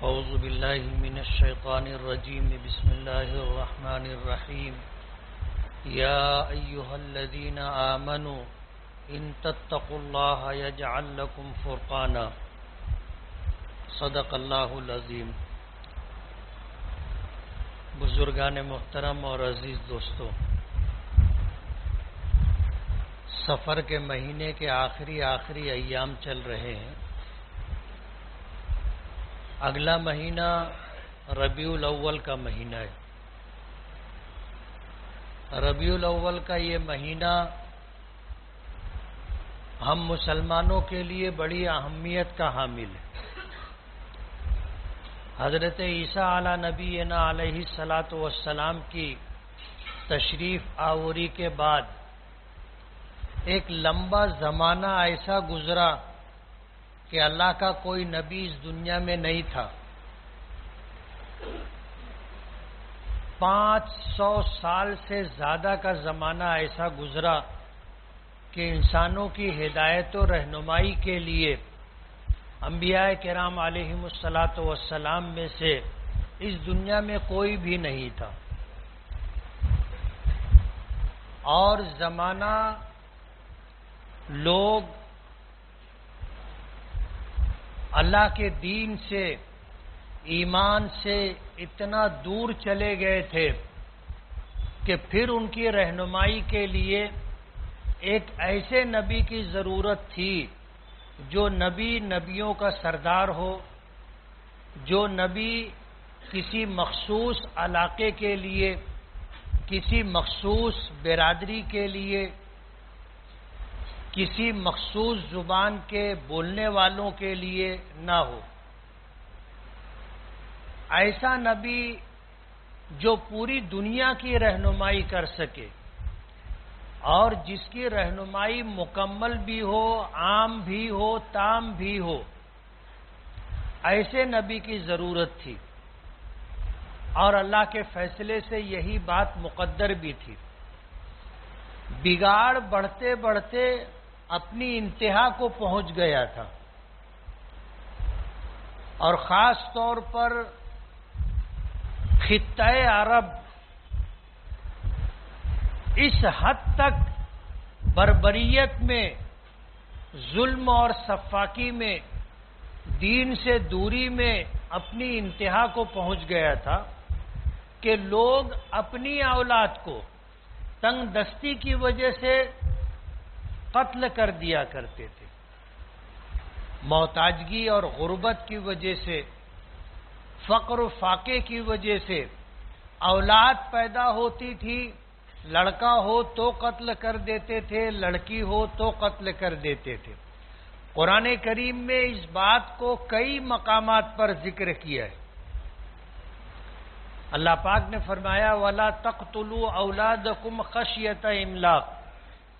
اعوذ باللہ من الشیطان الرجیم بسم اللہ الرحمن الرحیم یا ایہا الذین آمنوا ان تتقوا اللہ یجعل لکم فرقانا صدق اللہ العظیم۔ بزرگان محترم اور عزیز دوستو، سفر کے مہینے کے آخری ایام چل رہے ہیں۔ اگلا مہینہ ربیع الاول کا مہینہ ہے۔ ربیع الاول کا یہ مہینہ ہم مسلمانوں کے لیے بڑی اہمیت کا حامل ہے۔ حضرت عیسیٰ علی نبینا علیہ الصلاۃ والسلام کی تشریف آوری کے بعد ایک لمبا زمانہ ایسا گزرا کہ اللہ کا کوئی نبی اس دنیا میں نہیں تھا۔ 500 سال سے زیادہ کا زمانہ ایسا گزرا کہ انسانوں کی ہدایت و رہنمائی کے لیے انبیاء کرام علیہم الصلاۃ والسلام میں سے اس دنیا میں کوئی بھی نہیں تھا، اور زمانہ لوگ اللہ کے دین سے، ایمان سے اتنا دور چلے گئے تھے کہ پھر ان کی رہنمائی کے لیے ایک ایسے نبی کی ضرورت تھی جو نبیوں کا سردار ہو، جو نبی کسی مخصوص علاقے کے لیے، کسی مخصوص برادری کے لیے، کسی مخصوص زبان کے بولنے والوں کے لیے نہ ہو۔ ایسا نبی جو پوری دنیا کی رہنمائی کر سکے اور جس کی رہنمائی مکمل بھی ہو، عام بھی ہو، تام بھی ہو، ایسے نبی کی ضرورت تھی، اور اللہ کے فیصلے سے یہی بات مقدر بھی تھی۔ بگاڑ بڑھتے بڑھتے اپنی انتہا کو پہنچ گیا تھا، اور خاص طور پر خطہ عرب اس حد تک بربریت میں، ظلم اور سفاکی میں، دین سے دوری میں اپنی انتہا کو پہنچ گیا تھا کہ لوگ اپنی اولاد کو تنگ دستی کی وجہ سے قتل کر دیا کرتے تھے، محتاجگی اور غربت کی وجہ سے، فقر و فاقے کی وجہ سے اولاد پیدا ہوتی تھی، لڑکا ہو تو قتل کر دیتے تھے، لڑکی ہو تو قتل کر دیتے تھے۔ قرآن کریم میں اس بات کو کئی مقامات پر ذکر کیا ہے۔ اللہ پاک نے فرمایا وَلَا تَقْتُلُوا أَوْلَادَكُمْ خَشْيَةَ إِمْلَاقٍ،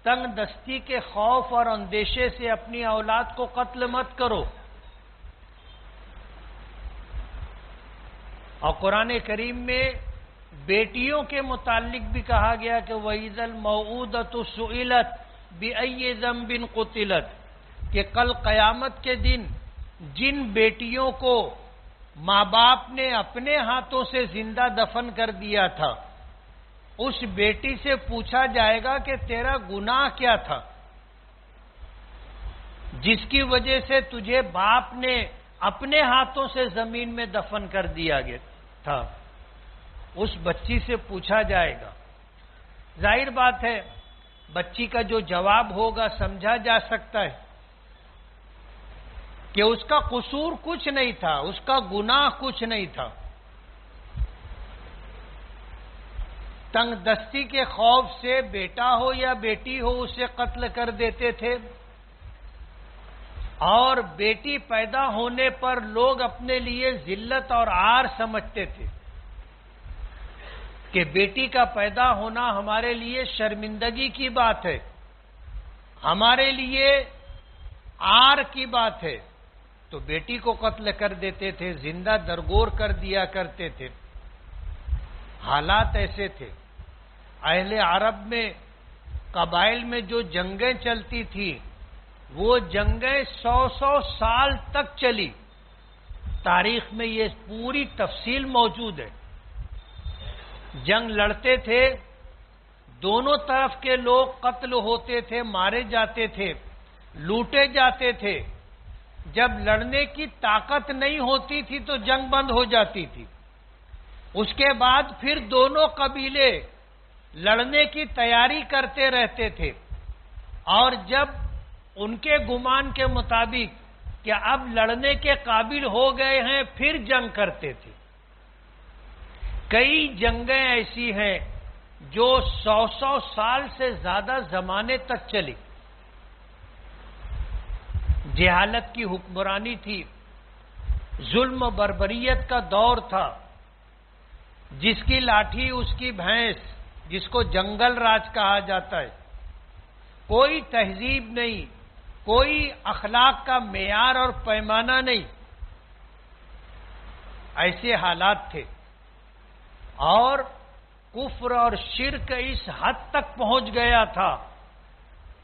تنگ دستی کے خوف اور اندیشے سے اپنی اولاد کو قتل مت کرو۔ اور قرآن کریم میں بیٹیوں کے متعلق بھی کہا گیا کہ وَإِذَا الْمَوْعُودَةُ سُئِلَتْ بِأَيِّ ذَنبٍ قُتِلَتْ، کہ کل قیامت کے دن جن بیٹیوں کو ماں باپ نے اپنے ہاتھوں سے زندہ دفن کر دیا تھا، اس بیٹی سے پوچھا جائے گا کہ تیرا گناہ کیا تھا جس کی وجہ سے تجھے باپ نے اپنے ہاتھوں سے زمین میں دفن کر دیا گیا تھا۔ اس بچی سے پوچھا جائے گا۔ ظاہر بات ہے بچی کا جو جواب ہوگا سمجھا جا سکتا ہے کہ اس کا قصور کچھ نہیں تھا، اس کا گناہ کچھ نہیں تھا۔ تنگ دستی کے خوف سے بیٹا ہو یا بیٹی ہو اسے قتل کر دیتے تھے، اور بیٹی پیدا ہونے پر لوگ اپنے لیے ذلت اور عار سمجھتے تھے کہ بیٹی کا پیدا ہونا ہمارے لیے شرمندگی کی بات ہے، ہمارے لیے عار کی بات ہے، تو بیٹی کو قتل کر دیتے تھے، زندہ درگور کر دیا کرتے تھے۔ حالات ایسے تھے۔ اہل عرب میں قبائل میں جو جنگیں چلتی تھی وہ جنگیں 100 سال تک چلی، تاریخ میں یہ پوری تفصیل موجود ہے. جنگ لڑتے تھے، دونوں طرف کے لوگ قتل ہوتے تھے، مارے جاتے تھے، لوٹے جاتے تھے. جب لڑنے کی طاقت نہیں ہوتی تھی تو جنگ بند ہو جاتی تھی. اس کے بعد پھر دونوں قبیلے لڑنے کی تیاری کرتے رہتے تھے، اور جب ان کے گمان کے مطابق کہ اب لڑنے کے قابل ہو گئے ہیں پھر جنگ کرتے تھے. کئی جنگیں ایسی ہیں جو 100 سال سے زیادہ زمانے تک چلی. جہالت کی حکمرانی تھی، ظلم و بربریت کا دور تھا. جس کی لاٹھی اس کی بھینس، جس کو جنگل راج کہا جاتا ہے. کوئی تہذیب نہیں، کوئی اخلاق کا معیار اور پیمانہ نہیں. ایسے حالات تھے، اور کفر اور شرک اس حد تک پہنچ گیا تھا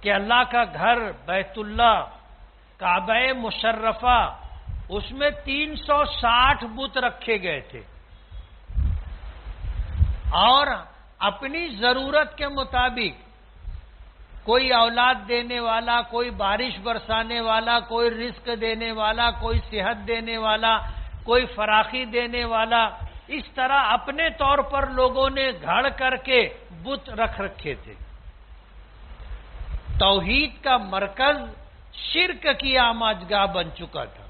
کہ اللہ کا گھر بیت اللہ، کعبہ مشرفہ، اس میں 360 بت رکھے گئے تھے، اور اپنی ضرورت کے مطابق کوئی اولاد دینے والا، کوئی بارش برسانے والا، کوئی رزق دینے والا، کوئی صحت دینے والا، کوئی فراخی دینے والا، اس طرح اپنے طور پر لوگوں نے گھڑ کر کے بت رکھ رکھے تھے. توحید کا مرکز شرک کی آماجگاہ بن چکا تھا.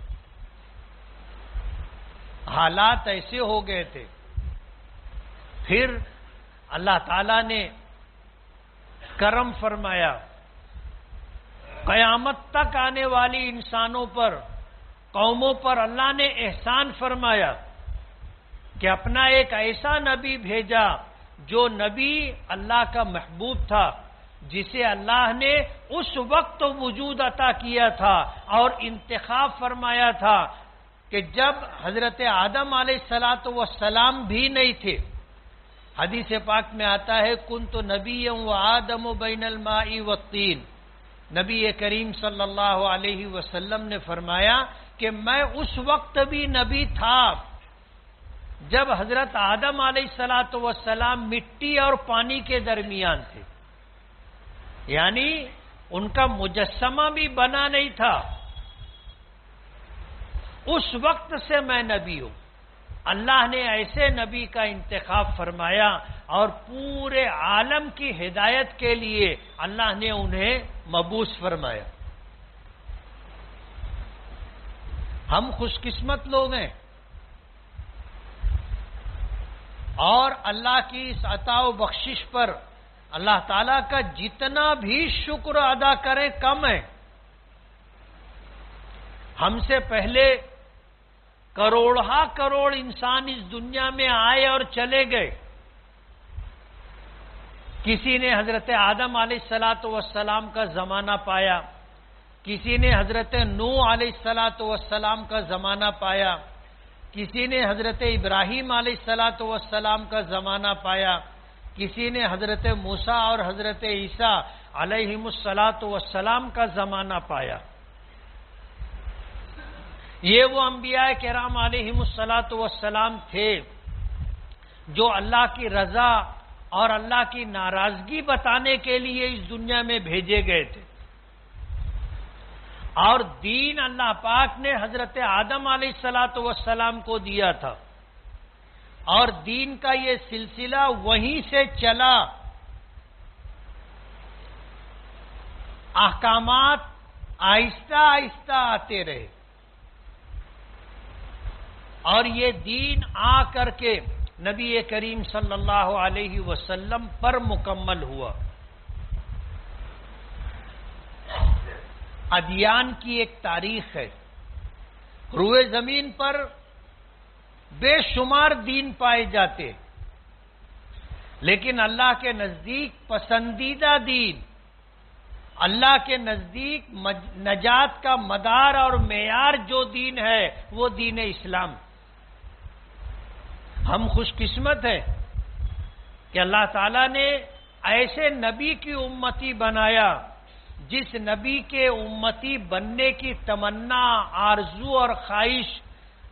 حالات ایسے ہو گئے تھے. پھر اللہ تعالی نے کرم فرمایا. قیامت تک آنے والی انسانوں پر، قوموں پر اللہ نے احسان فرمایا کہ اپنا ایک ایسا نبی بھیجا جو نبی اللہ کا محبوب تھا، جسے اللہ نے اس وقت وجود عطا کیا تھا اور انتخاب فرمایا تھا کہ جب حضرت آدم علیہ السلام بھی نہیں تھے. حدیث پاک میں آتا ہے کنت نبیا وآدم بین الماء والطین. نبی کریم صلی اللہ علیہ وسلم نے فرمایا کہ میں اس وقت بھی نبی تھا جب حضرت آدم علیہ السلام مٹی اور پانی کے درمیان تھے، یعنی ان کا مجسمہ بھی بنا نہیں تھا. اس وقت سے میں نبی ہوں. اللہ نے ایسے نبی کا انتخاب فرمایا اور پورے عالم کی ہدایت کے لیے اللہ نے انہیں مبعوث فرمایا. ہم خوش قسمت لوگ ہیں، اور اللہ کی اس عطا و بخشش پر اللہ تعالیٰ کا جتنا بھی شکر ادا کریں کم ہے. ہم سے پہلے کروڑہا کروڑ انسان اس دنیا میں آئے اور چلے گئے. کسی نے حضرت آدم علیہ السلام کا زمانہ پایا، کسی نے حضرت نوح علیہ السلام کا زمانہ پایا، کسی نے حضرت ابراہیم علیہ السلام کا زمانہ پایا، کسی نے حضرت موسیٰ اور حضرت عیسیٰ علیہم السلام کا زمانہ پایا. یہ وہ انبیاء کرام علیہم السلام تھے جو اللہ کی رضا اور اللہ کی ناراضگی بتانے کے لیے اس دنیا میں بھیجے گئے تھے. اور دین اللہ پاک نے حضرت آدم علیہ السلام کو دیا تھا، اور دین کا یہ سلسلہ وہیں سے چلا. احکامات آہستہ آہستہ آتے رہے، اور یہ دین آ کر کے نبی کریم صلی اللہ علیہ وسلم پر مکمل ہوا. ادیان کی ایک تاریخ ہے. روئے زمین پر بے شمار دین پائے جاتے، لیکن اللہ کے نزدیک پسندیدہ دین، اللہ کے نزدیک نجات کا مدار اور معیار جو دین ہے وہ دین اسلام. ہم خوش قسمت ہیں کہ اللہ تعالیٰ نے ایسے نبی کی امتی بنایا جس نبی کے امتی بننے کی تمنا، آرزو اور خواہش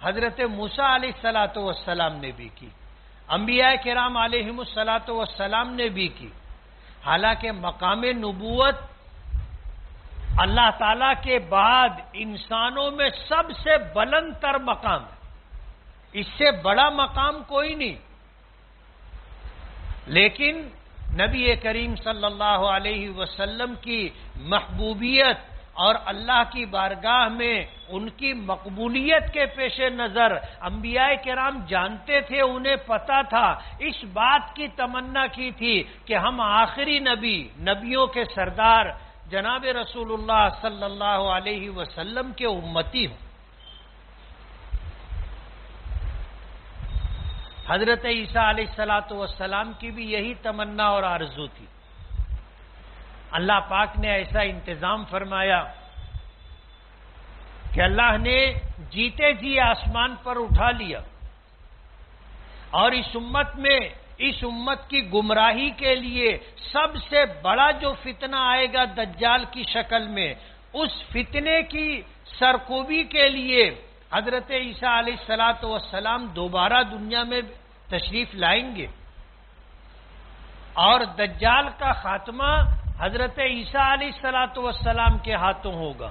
حضرت موسیٰ علیہ الصلوۃ والسلام نے بھی کی، انبیاء کرام علیہم الصلوۃ والسلام نے بھی کی۔ حالانکہ مقام نبوت اللہ تعالیٰ کے بعد انسانوں میں سب سے بلند تر مقام ہے، اس سے بڑا مقام کوئی نہیں۔ لیکن نبی کریم صلی اللہ علیہ وسلم کی محبوبیت اور اللہ کی بارگاہ میں ان کی مقبولیت کے پیش نظر انبیاء کرام جانتے تھے، انہیں پتا تھا، اس بات کی تمنا کی تھی کہ ہم آخری نبی، نبیوں کے سردار جناب رسول اللہ صلی اللہ علیہ وسلم کے امتی ہوں۔ حضرت عیسیٰ علیہ الصلوۃ والسلام کی بھی یہی تمنا اور آرزو تھی۔ اللہ پاک نے ایسا انتظام فرمایا کہ اللہ نے جیتے جی آسمان پر اٹھا لیا، اور اس امت کی گمراہی کے لیے سب سے بڑا جو فتنہ آئے گا دجال کی شکل میں، اس فتنے کی سرکوبی کے لیے حضرت عیسیٰ علیہ الصلوۃ والسلام دوبارہ دنیا میں تشریف لائیں گے، اور دجال کا خاتمہ حضرت عیسیٰ علیہ الصلوۃ والسلام کے ہاتھوں ہوگا۔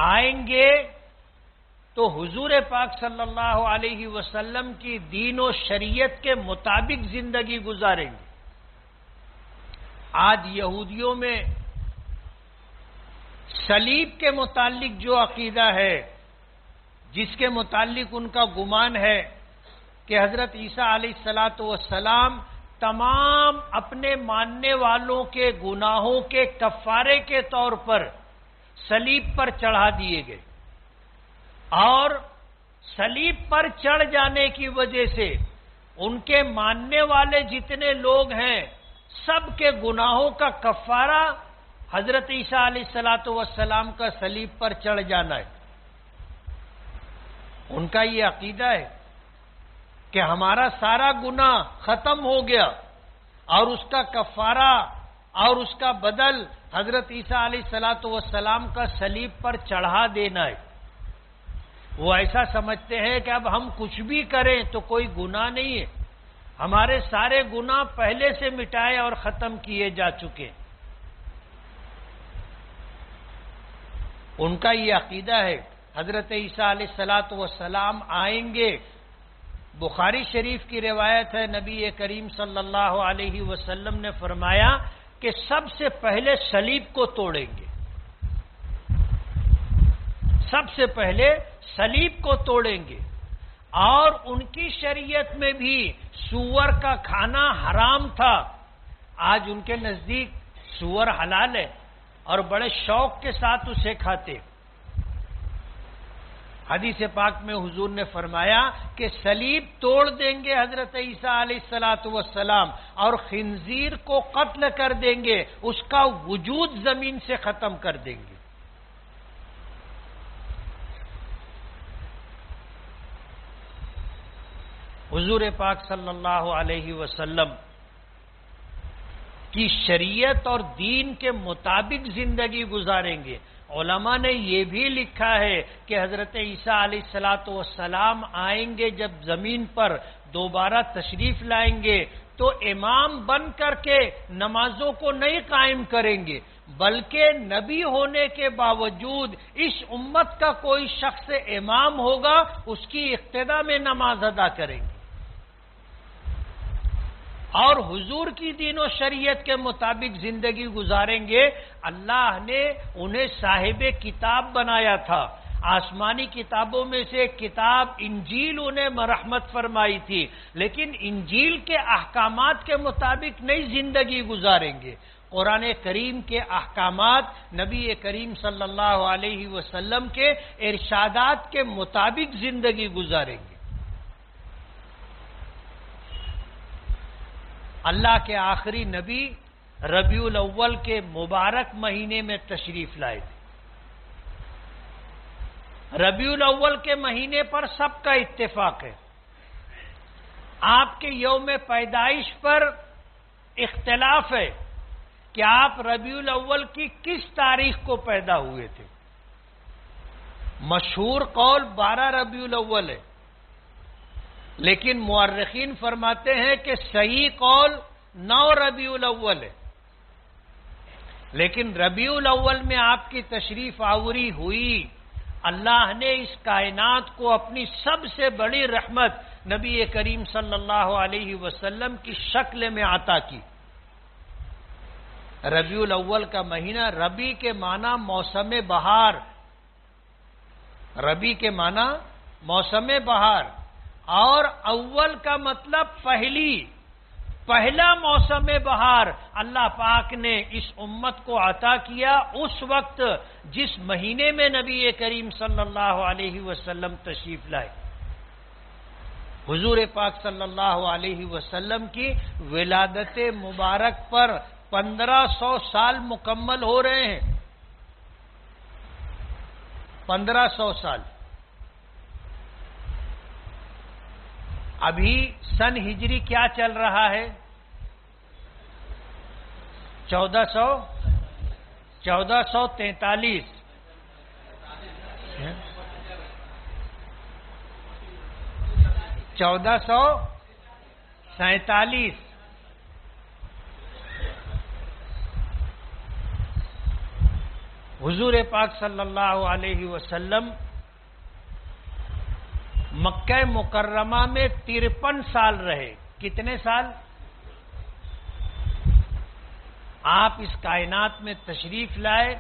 آئیں گے تو حضور پاک صلی اللہ علیہ وسلم کی دین و شریعت کے مطابق زندگی گزاریں گے۔ آج یہودیوں میں صلیب کے متعلق جو عقیدہ ہے، جس کے متعلق ان کا گمان ہے کہ حضرت عیسیٰ علیہ الصلوۃ والسلام تمام اپنے ماننے والوں کے گناہوں کے کفارے کے طور پر صلیب پر چڑھا دیے گئے، اور صلیب پر چڑھ جانے کی وجہ سے ان کے ماننے والے جتنے لوگ ہیں سب کے گناہوں کا کفارہ حضرت عیسیٰ علیہ الصلوۃ والسلام کا صلیب پر چڑھ جانا ہے۔ ان کا یہ عقیدہ ہے کہ ہمارا سارا گناہ ختم ہو گیا، اور اس کا کفارہ اور اس کا بدل حضرت عیسیٰ علیہ الصلوۃ والسلام کا صلیب پر چڑھا دینا ہے۔ وہ ایسا سمجھتے ہیں کہ اب ہم کچھ بھی کریں تو کوئی گناہ نہیں ہے، ہمارے سارے گناہ پہلے سے مٹائے اور ختم کیے جا چکے۔ ان کا یہ عقیدہ ہے۔ حضرت عیسیٰ علیہ الصلوۃ والسلام آئیں گے، بخاری شریف کی روایت ہے، نبی کریم صلی اللہ علیہ وسلم نے فرمایا کہ سب سے پہلے صلیب کو توڑیں گے، سب سے پہلے صلیب کو توڑیں گے، اور ان کی شریعت میں بھی سور کا کھانا حرام تھا، آج ان کے نزدیک سور حلال ہے اور بڑے شوق کے ساتھ اسے کھاتے۔ حدیث پاک میں حضور نے فرمایا کہ صلیب توڑ دیں گے حضرت عیسیٰ علیہ الصلوۃ والسلام، اور خنزیر کو قتل کر دیں گے، اس کا وجود زمین سے ختم کر دیں گے۔ حضور پاک صلی اللہ علیہ وسلم کی شریعت اور دین کے مطابق زندگی گزاریں گے۔ علماء نے یہ بھی لکھا ہے کہ حضرت عیسیٰ علیہ الصلوۃ والسلام آئیں گے، جب زمین پر دوبارہ تشریف لائیں گے تو امام بن کر کے نمازوں کو نہیں قائم کریں گے، بلکہ نبی ہونے کے باوجود اس امت کا کوئی شخص امام ہوگا، اس کی اقتداء میں نماز ادا کریں گے، اور حضور کی دین و شریعت کے مطابق زندگی گزاریں گے۔ اللہ نے انہیں صاحب کتاب بنایا تھا، آسمانی کتابوں میں سے ایک کتاب انجیل انہیں مرحمت فرمائی تھی، لیکن انجیل کے احکامات کے مطابق نہیں زندگی گزاریں گے، قرآن کریم کے احکامات نبی کریم صلی اللہ علیہ وسلم کے ارشادات کے مطابق زندگی گزاریں گے۔ اللہ کے آخری نبی ربیع الاول کے مبارک مہینے میں تشریف لائے تھے۔ ربیع الاول کے مہینے پر سب کا اتفاق ہے، آپ کے یوم پیدائش پر اختلاف ہے کہ آپ ربیع الاول کی کس تاریخ کو پیدا ہوئے تھے۔ مشہور قول 12 ربیع الاول ہے، لیکن مورخین فرماتے ہیں کہ صحیح قول 9 ربیع الاول ہے۔ لیکن ربیع الاول میں آپ کی تشریف آوری ہوئی، اللہ نے اس کائنات کو اپنی سب سے بڑی رحمت نبی کریم صلی اللہ علیہ وسلم کی شکل میں عطا کی۔ ربیع الاول کا مہینہ، ربیع کے معنی موسم بہار، ربیع کے معنی موسم بہار، اور اول کا مطلب پہلا موسم بہار اللہ پاک نے اس امت کو عطا کیا اس وقت جس مہینے میں نبی کریم صلی اللہ علیہ وسلم تشریف لائے۔ حضور پاک صلی اللہ علیہ وسلم کی ولادت مبارک پر 1500 سال مکمل ہو رہے ہیں، 1500 سال۔ ابھی سن ہجری کیا چل رہا ہے؟ 1443 1447۔ حضور پاک صلی اللہ علیہ وسلم مکہ مکرمہ میں 53 سال رہے۔ کتنے سال؟ آپ اس کائنات میں تشریف لائے،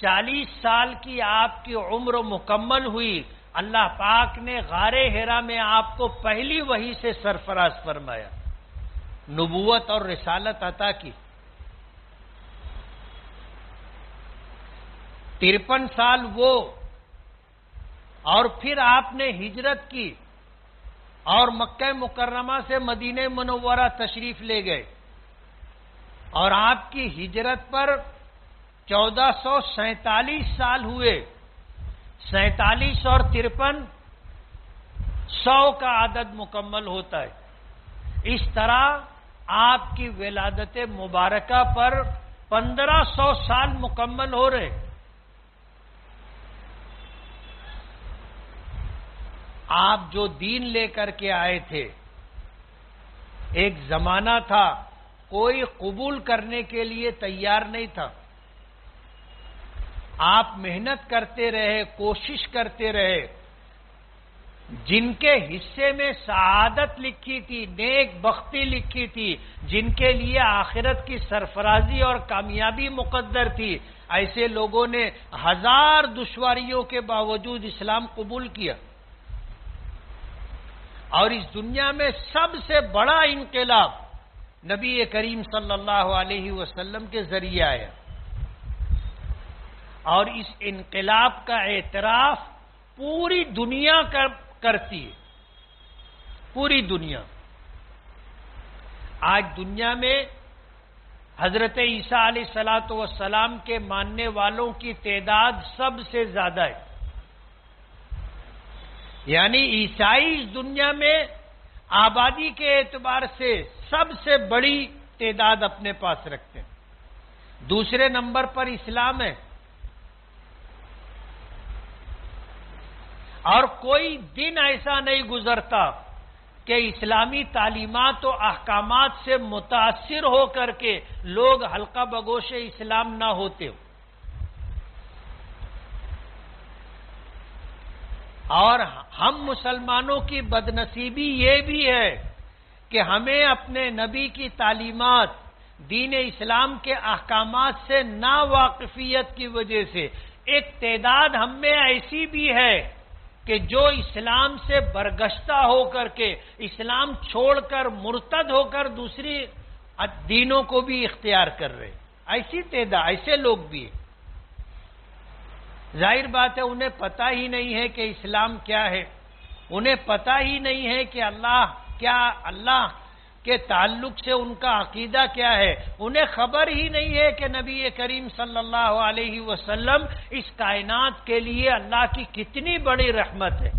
40 سال کی آپ کی عمر مکمل ہوئی، اللہ پاک نے غار حرا میں آپ کو پہلی وحی سے سرفراز فرمایا، نبوت اور رسالت عطا کی۔ 53 سال وہ، اور پھر آپ نے ہجرت کی اور مکہ مکرمہ سے مدینہ منورہ تشریف لے گئے، اور آپ کی ہجرت پر 1447 سال ہوئے۔ 47 اور 53 100 کا عدد مکمل ہوتا ہے۔ اس طرح آپ کی ولادت مبارکہ پر 1500 سال مکمل ہو رہے۔ آپ جو دین لے کر کے آئے تھے، ایک زمانہ تھا کوئی قبول کرنے کے لیے تیار نہیں تھا، آپ محنت کرتے رہے، کوشش کرتے رہے، جن کے حصے میں سعادت لکھی تھی، نیک بختی لکھی تھی، جن کے لیے آخرت کی سرفرازی اور کامیابی مقدر تھی، ایسے لوگوں نے 1000 دشواریوں کے باوجود اسلام قبول کیا، اور اس دنیا میں سب سے بڑا انقلاب نبی کریم صلی اللہ علیہ وسلم کے ذریعے آیا، اور اس انقلاب کا اعتراف پوری دنیا کرتی ہے، پوری دنیا۔ آج دنیا میں حضرت عیسیٰ علیہ السلام کے ماننے والوں کی تعداد سب سے زیادہ ہے، یعنی عیسائی اس دنیا میں آبادی کے اعتبار سے سب سے بڑی تعداد اپنے پاس رکھتے ہیں۔ دوسرے نمبر پر اسلام ہے، اور کوئی دن ایسا نہیں گزرتا کہ اسلامی تعلیمات و احکامات سے متاثر ہو کر کے لوگ حلقہ بگوش اسلام نہ ہوتے ہو۔ اور ہم مسلمانوں کی بدنصیبی یہ بھی ہے کہ ہمیں اپنے نبی کی تعلیمات، دین اسلام کے احکامات سے ناواقفیت کی وجہ سے ایک تعداد ہم میں ایسی بھی ہے کہ جو اسلام سے برگشتہ ہو کر کے، اسلام چھوڑ کر، مرتد ہو کر دوسری دینوں کو بھی اختیار کر رہے، ایسی تعداد، ایسے لوگ بھی ہیں۔ ظاہر بات ہے انہیں پتہ ہی نہیں ہے کہ اسلام کیا ہے، انہیں پتہ ہی نہیں ہے کہ اللہ کے تعلق سے ان کا عقیدہ کیا ہے، انہیں خبر ہی نہیں ہے کہ نبی کریم صلی اللہ علیہ وسلم اس کائنات کے لیے اللہ کی کتنی بڑی رحمت ہے۔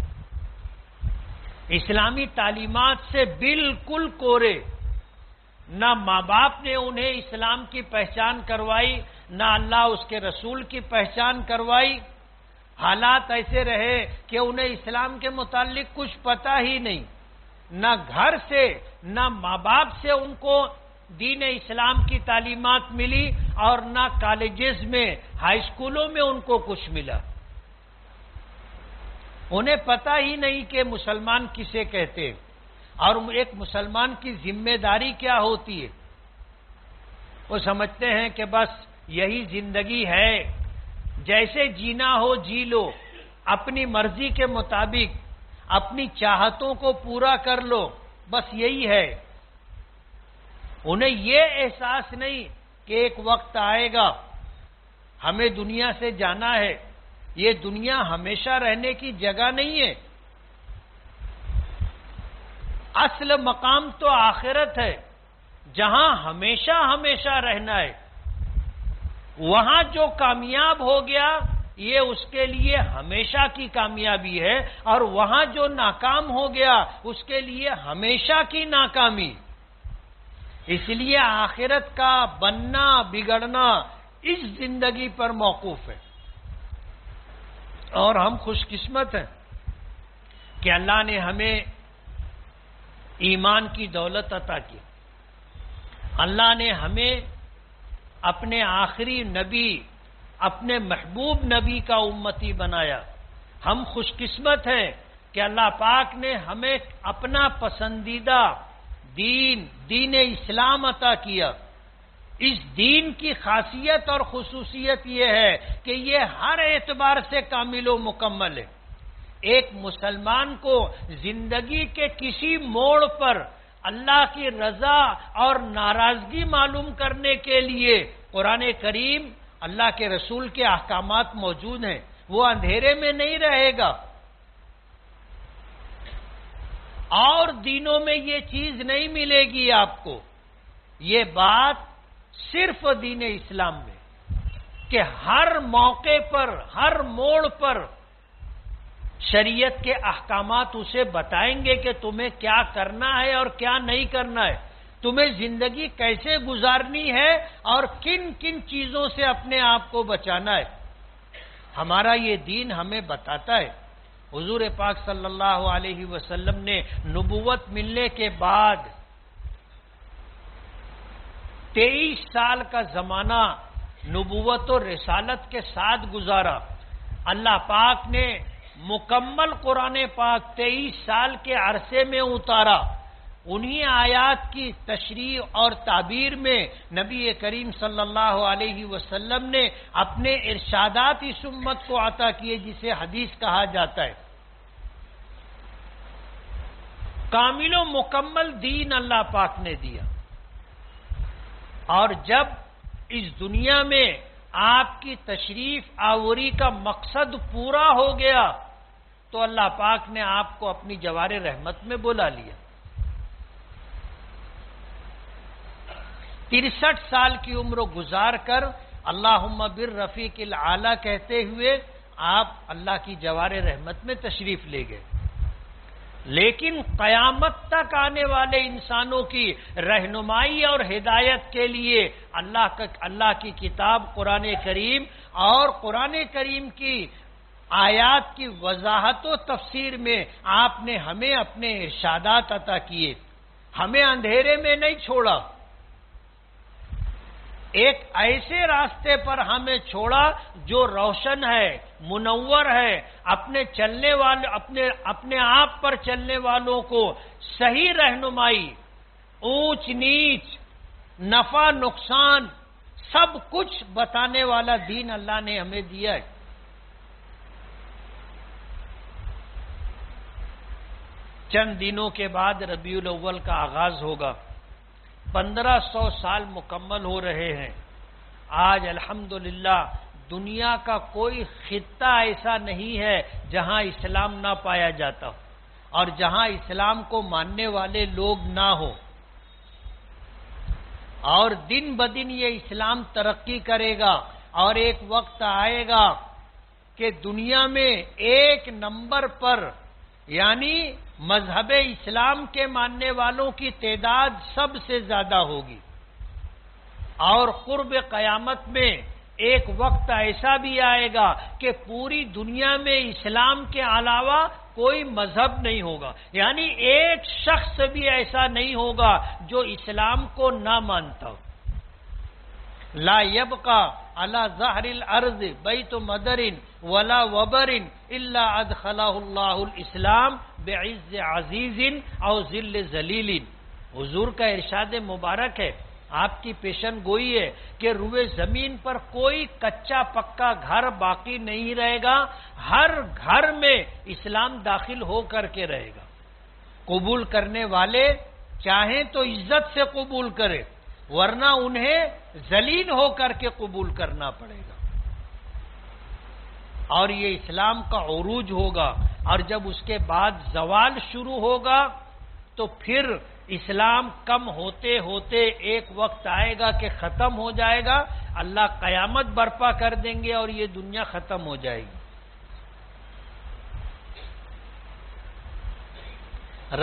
اسلامی تعلیمات سے بالکل کورے، نہ ماں باپ نے انہیں اسلام کی پہچان کروائی، نہ اللہ اس کے رسول کی پہچان کروائی۔ حالات ایسے رہے کہ انہیں اسلام کے متعلق کچھ پتہ ہی نہیں، نہ گھر سے نہ ماں باپ سے ان کو دین اسلام کی تعلیمات ملی، اور نہ کالجز میں ہائی سکولوں میں ان کو کچھ ملا۔ انہیں پتہ ہی نہیں کہ مسلمان کسے کہتے اور ایک مسلمان کی ذمہ داری کیا ہوتی ہے۔ وہ سمجھتے ہیں کہ بس یہی زندگی ہے، جیسے جینا ہو جی لو، اپنی مرضی کے مطابق اپنی چاہتوں کو پورا کر لو، بس یہی ہے۔ انہیں یہ احساس نہیں کہ ایک وقت آئے گا ہمیں دنیا سے جانا ہے، یہ دنیا ہمیشہ رہنے کی جگہ نہیں ہے، اصل مقام تو آخرت ہے جہاں ہمیشہ ہمیشہ رہنا ہے۔ وہاں جو کامیاب ہو گیا یہ اس کے لیے ہمیشہ کی کامیابی ہے، اور وہاں جو ناکام ہو گیا اس کے لیے ہمیشہ کی ناکامی۔ اس لیے آخرت کا بننا بگڑنا اس زندگی پر موقوف ہے، اور ہم خوش قسمت ہیں کہ اللہ نے ہمیں ایمان کی دولت عطا کی، اللہ نے ہمیں اپنے آخری نبی، اپنے محبوب نبی کا امتی بنایا۔ ہم خوش قسمت ہیں کہ اللہ پاک نے ہمیں اپنا پسندیدہ دین اسلام عطا کیا۔ اس دین کی خاصیت اور خصوصیت یہ ہے کہ یہ ہر اعتبار سے کامل و مکمل ہے۔ ایک مسلمان کو زندگی کے کسی موڑ پر اللہ کی رضا اور ناراضگی معلوم کرنے کے لیے قرآن کریم، اللہ کے رسول کے احکامات موجود ہیں، وہ اندھیرے میں نہیں رہے گا۔ اور دینوں میں یہ چیز نہیں ملے گی آپ کو، یہ بات صرف دین اسلام میں، کہ ہر موقع پر ہر موڑ پر شریعت کے احکامات اسے بتائیں گے کہ تمہیں کیا کرنا ہے اور کیا نہیں کرنا ہے، تمہیں زندگی کیسے گزارنی ہے اور کن کن چیزوں سے اپنے آپ کو بچانا ہے۔ ہمارا یہ دین ہمیں بتاتا ہے۔ حضور پاک صلی اللہ علیہ وسلم نے نبوت ملنے کے بعد 23 سال کا زمانہ نبوت و رسالت کے ساتھ گزارا۔ اللہ پاک نے مکمل قرآن پاک 23 سال کے عرصے میں اتارا۔ انہی آیات کی تشریح اور تعبیر میں نبی کریم صلی اللہ علیہ وسلم نے اپنے ارشادات اس امت کو عطا کیے، جسے حدیث کہا جاتا ہے۔ کامل و مکمل دین اللہ پاک نے دیا، اور جب اس دنیا میں آپ کی تشریف آوری کا مقصد پورا ہو گیا تو اللہ پاک نے آپ کو اپنی جوار رحمت میں بلا لیا۔ 63 سال کی عمر گزار کر اللہم بالرفیق الاعلی کہتے ہوئے آپ اللہ کی جوار رحمت میں تشریف لے گئے۔ لیکن قیامت تک آنے والے انسانوں کی رہنمائی اور ہدایت کے لیے اللہ کی کتاب قرآن کریم اور قرآن کریم کی آیات کی وضاحت و تفسیر میں آپ نے ہمیں اپنے ارشادات عطا کیے، ہمیں اندھیرے میں نہیں چھوڑا، ایک ایسے راستے پر ہمیں چھوڑا جو روشن ہے، منور ہے، اپنے آپ پر چلنے والوں کو صحیح رہنمائی، اونچ نیچ، نفع نقصان سب کچھ بتانے والا دین اللہ نے ہمیں دیا ہے۔ چند دنوں کے بعد ربیع الاول کا آغاز ہوگا۔ 1500 سال مکمل ہو رہے ہیں۔ آج الحمدللہ دنیا کا کوئی خطہ ایسا نہیں ہے جہاں اسلام نہ پایا جاتا ہو اور جہاں اسلام کو ماننے والے لوگ نہ ہو، اور دن بدن یہ اسلام ترقی کرے گا، اور ایک وقت آئے گا کہ دنیا میں ایک نمبر پر یعنی مذہب اسلام کے ماننے والوں کی تعداد سب سے زیادہ ہوگی، اور قرب قیامت میں ایک وقت ایسا بھی آئے گا کہ پوری دنیا میں اسلام کے علاوہ کوئی مذہب نہیں ہوگا، یعنی ایک شخص بھی ایسا نہیں ہوگا جو اسلام کو نہ مانتا ہو۔ لا يبقى على ظهر الارض بیت مدر ولا وبر الا ادخله الله الاسلام بعز عزیز او ذل ذلیل۔ حضور کا ارشاد مبارک ہے، آپ کی پیشن گوئی ہے کہ روئے زمین پر کوئی کچا پکا گھر باقی نہیں رہے گا، ہر گھر میں اسلام داخل ہو کر کے رہے گا۔ قبول کرنے والے چاہیں تو عزت سے قبول کرے، ورنہ انہیں ذلیل ہو کر کے قبول کرنا پڑے گا۔ اور یہ اسلام کا عروج ہوگا، اور جب اس کے بعد زوال شروع ہوگا تو پھر اسلام کم ہوتے ہوتے ایک وقت آئے گا کہ ختم ہو جائے گا، اللہ قیامت برپا کر دیں گے اور یہ دنیا ختم ہو جائے گی۔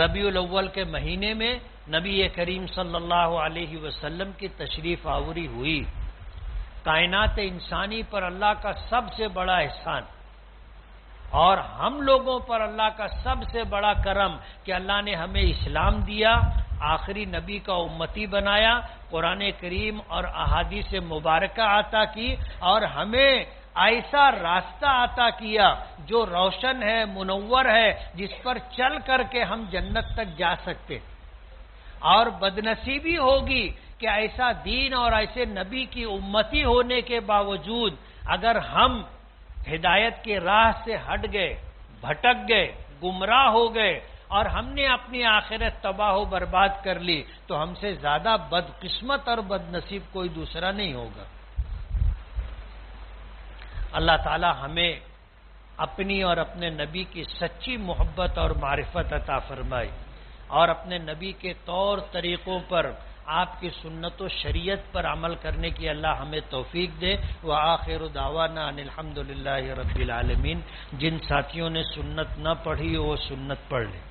ربیع الاول کے مہینے میں نبی کریم صلی اللہ علیہ وسلم کی تشریف آوری ہوئی۔ کائنات انسانی پر اللہ کا سب سے بڑا احسان اور ہم لوگوں پر اللہ کا سب سے بڑا کرم کہ اللہ نے ہمیں اسلام دیا، آخری نبی کا امتی بنایا، قرآن کریم اور احادیث مبارکہ عطا کی، اور ہمیں ایسا راستہ عطا کیا جو روشن ہے، منور ہے، جس پر چل کر کے ہم جنت تک جا سکتے۔ اور بدنصیبی ہوگی کہ ایسا دین اور ایسے نبی کی امتی ہونے کے باوجود اگر ہم ہدایت کے راہ سے ہٹ گئے، بھٹک گئے، گمراہ ہو گئے اور ہم نے اپنی آخرت تباہ و برباد کر لی تو ہم سے زیادہ بدقسمت اور بدنصیب کوئی دوسرا نہیں ہوگا۔ اللہ تعالی ہمیں اپنی اور اپنے نبی کی سچی محبت اور معرفت عطا فرمائے، اور اپنے نبی کے طور طریقوں پر، آپ کی سنت و شریعت پر عمل کرنے کی اللہ ہمیں توفیق دے۔ وآخر دعوانا ان الحمدللہ رب العالمین۔ جن ساتھیوں نے سنت نہ پڑھی وہ سنت پڑھ لیں۔